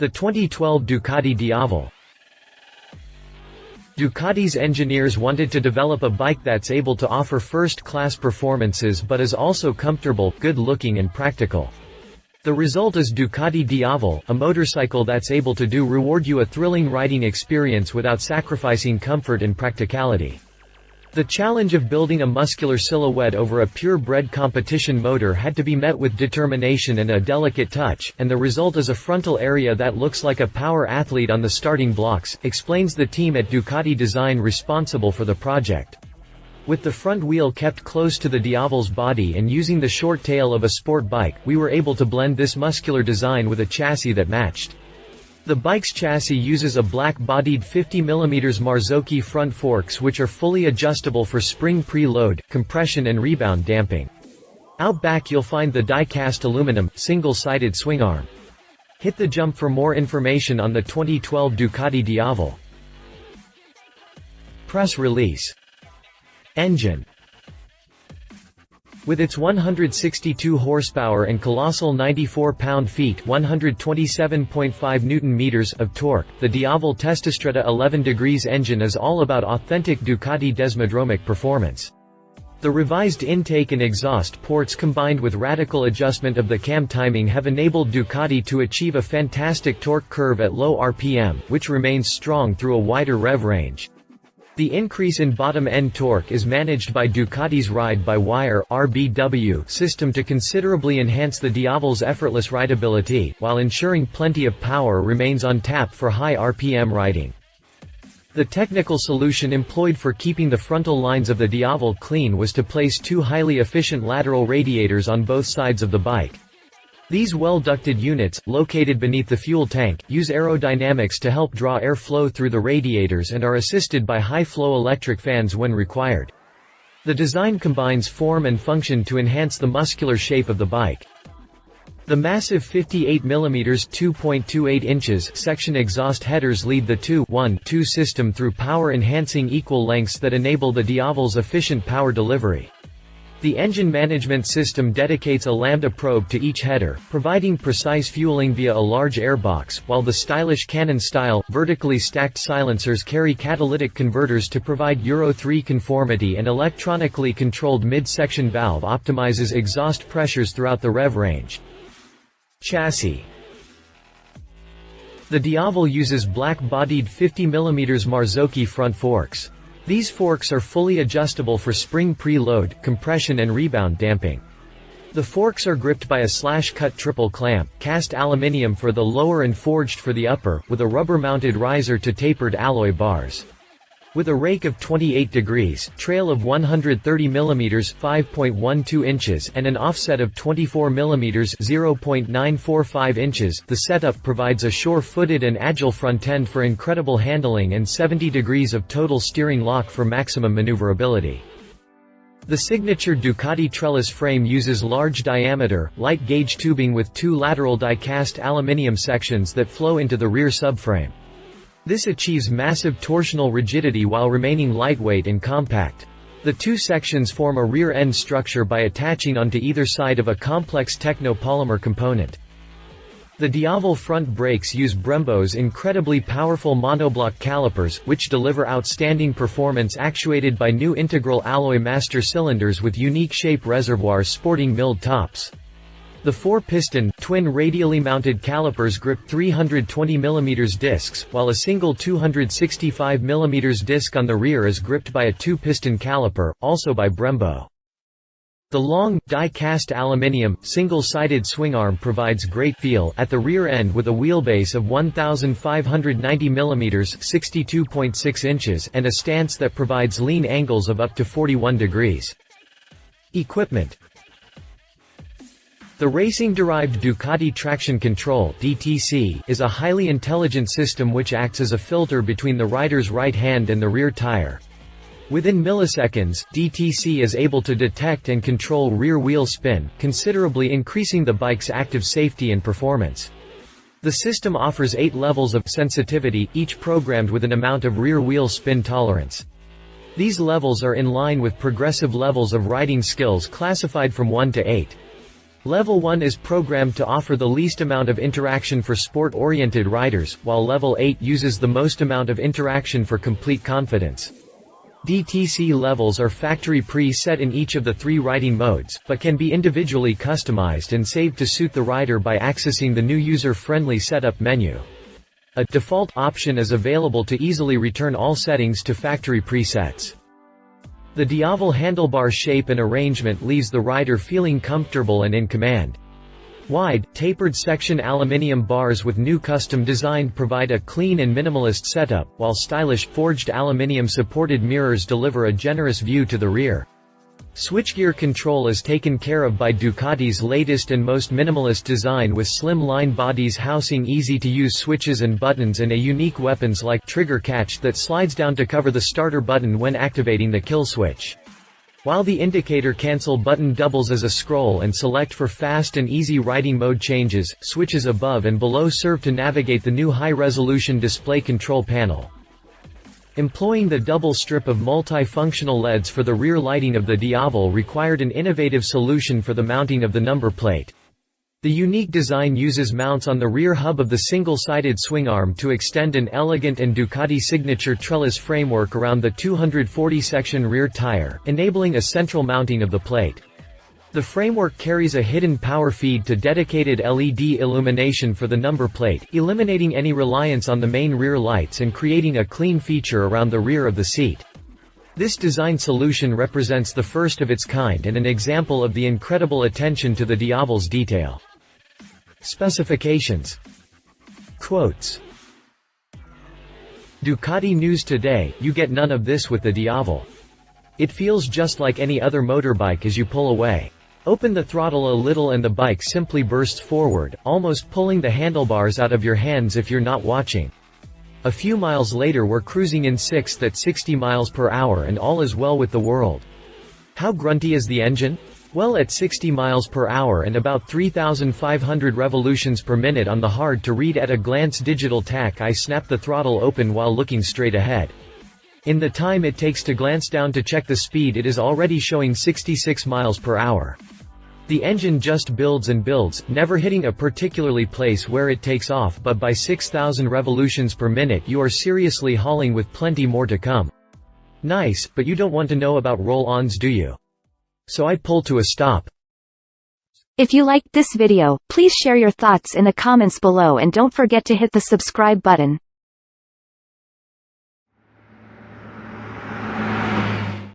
The 2012 Ducati Diavel. Ducati's engineers wanted to develop a bike that's able to offer first-class performances but is also comfortable, good-looking and practical. The result is Ducati Diavel, a motorcycle that's able to reward you a thrilling riding experience without sacrificing comfort and practicality. The challenge of building a muscular silhouette over a pure-bred competition motor had to be met with determination and a delicate touch, and the result is a frontal area that looks like a power athlete on the starting blocks, explains the team at Ducati Design responsible for the project. With the front wheel kept close to the Diavel's body and using the short tail of a sport bike, we were able to blend this muscular design with a chassis that matched. The bike's chassis uses a black-bodied 50mm Marzocchi front forks which are fully adjustable for spring preload, compression and rebound damping. Out back you'll find the die-cast aluminum, single-sided swingarm. Hit the jump for more information on the 2012 Ducati Diavel. Press release. Engine. With its 162 horsepower and colossal 94 pound-feet (127.5 Newton-meters) of torque, the Diavel Testostrada 11 degrees engine is all about authentic Ducati desmodromic performance. The revised intake and exhaust ports combined with radical adjustment of the cam timing have enabled Ducati to achieve a fantastic torque curve at low RPM, which remains strong through a wider rev range. The increase in bottom-end torque is managed by Ducati's ride-by-wire (RBW) system to considerably enhance the Diavel's effortless rideability, while ensuring plenty of power remains on tap for high RPM riding. The technical solution employed for keeping the frontal lines of the Diavel clean was to place two highly efficient lateral radiators on both sides of the bike. These well-ducted units, located beneath the fuel tank, use aerodynamics to help draw air flow through the radiators and are assisted by high-flow electric fans when required. The design combines form and function to enhance the muscular shape of the bike. The massive 58mm (2.28 inches) section exhaust headers lead the 2-1-2 system through power-enhancing equal lengths that enable the Diavel's efficient power delivery. The engine management system dedicates a lambda probe to each header, providing precise fueling via a large airbox, while the stylish Canon-style, vertically stacked silencers carry catalytic converters to provide Euro 3 conformity, and electronically controlled mid-section valve optimizes exhaust pressures throughout the rev range. Chassis. The Diavel uses black-bodied 50mm Marzocchi front forks. These forks are fully adjustable for spring preload, compression and rebound damping. The forks are gripped by a slash-cut triple clamp, cast aluminium for the lower and forged for the upper, with a rubber-mounted riser to tapered alloy bars. With a rake of 28 degrees, trail of 130mm (5.12 inches) and an offset of 24mm (0.945 inches), the setup provides a sure-footed and agile front end for incredible handling and 70 degrees of total steering lock for maximum maneuverability. The signature Ducati trellis frame uses large-diameter, light-gauge tubing with two lateral die-cast aluminium sections that flow into the rear subframe. This achieves massive torsional rigidity while remaining lightweight and compact. The two sections form a rear-end structure by attaching onto either side of a complex techno-polymer component. The Diavel front brakes use Brembo's incredibly powerful monoblock calipers, which deliver outstanding performance actuated by new integral alloy master cylinders with unique shape reservoirs sporting milled tops. The four-piston, twin radially mounted calipers grip 320mm discs, while a single 265mm disc on the rear is gripped by a two-piston caliper, also by Brembo. The long, die-cast aluminium, single-sided swingarm provides great feel at the rear end with a wheelbase of 1,590mm (62.6 inches) and a stance that provides lean angles of up to 41 degrees. Equipment. The racing-derived Ducati Traction Control (DTC) is a highly intelligent system which acts as a filter between the rider's right hand and the rear tire. Within milliseconds, DTC is able to detect and control rear wheel spin, considerably increasing the bike's active safety and performance. The system offers 8 levels of sensitivity, each programmed with an amount of rear wheel spin tolerance. These levels are in line with progressive levels of riding skills classified from 1 to 8. Level 1 is programmed to offer the least amount of interaction for sport-oriented riders, while Level 8 uses the most amount of interaction for complete confidence. DTC levels are factory pre-set in each of the 3 riding modes, but can be individually customized and saved to suit the rider by accessing the new user-friendly setup menu. A default option is available to easily return all settings to factory presets. The Diavel handlebar shape and arrangement leaves the rider feeling comfortable and in command. Wide, tapered section aluminium bars with new custom design provide a clean and minimalist setup, while stylish, forged aluminium-supported mirrors deliver a generous view to the rear. Switchgear control is taken care of by Ducati's latest and most minimalist design with slim line bodies housing easy-to-use switches and buttons and a unique weapons-like trigger catch that slides down to cover the starter button when activating the kill switch. While the indicator cancel button doubles as a scroll and select for fast and easy riding mode changes, switches above and below serve to navigate the new high-resolution display control panel. Employing the double strip of multi-functional LEDs for the rear lighting of the Diavel required an innovative solution for the mounting of the number plate. The unique design uses mounts on the rear hub of the single-sided swingarm to extend an elegant and Ducati signature trellis framework around the 240-section rear tire, enabling a central mounting of the plate. The framework carries a hidden power feed to dedicated LED illumination for the number plate, eliminating any reliance on the main rear lights and creating a clean feature around the rear of the seat. This design solution represents the first of its kind and an example of the incredible attention to the Diavel's detail. Specifications. Quotes. Ducati News Today, you get none of this with the Diavel. It feels just like any other motorbike as you pull away. Open the throttle a little and the bike simply bursts forward, almost pulling the handlebars out of your hands if you're not watching. A few miles later we're cruising in sixth at 60 miles per hour and all is well with the world. How grunty is the engine? Well, at 60 miles per hour and about 3,500 revolutions per minute on the hard-to-read at-a-glance digital tach, I snap the throttle open while looking straight ahead. In the time it takes to glance down to check the speed, it is already showing 66 miles per hour. The engine just builds and builds, never hitting a particularly place where it takes off, but by 6,000 revolutions per minute you are seriously hauling with plenty more to come. Nice, but you don't want to know about roll-ons, do you? So I pull to a stop. If you liked this video, please share your thoughts in the comments below and don't forget to hit the subscribe button.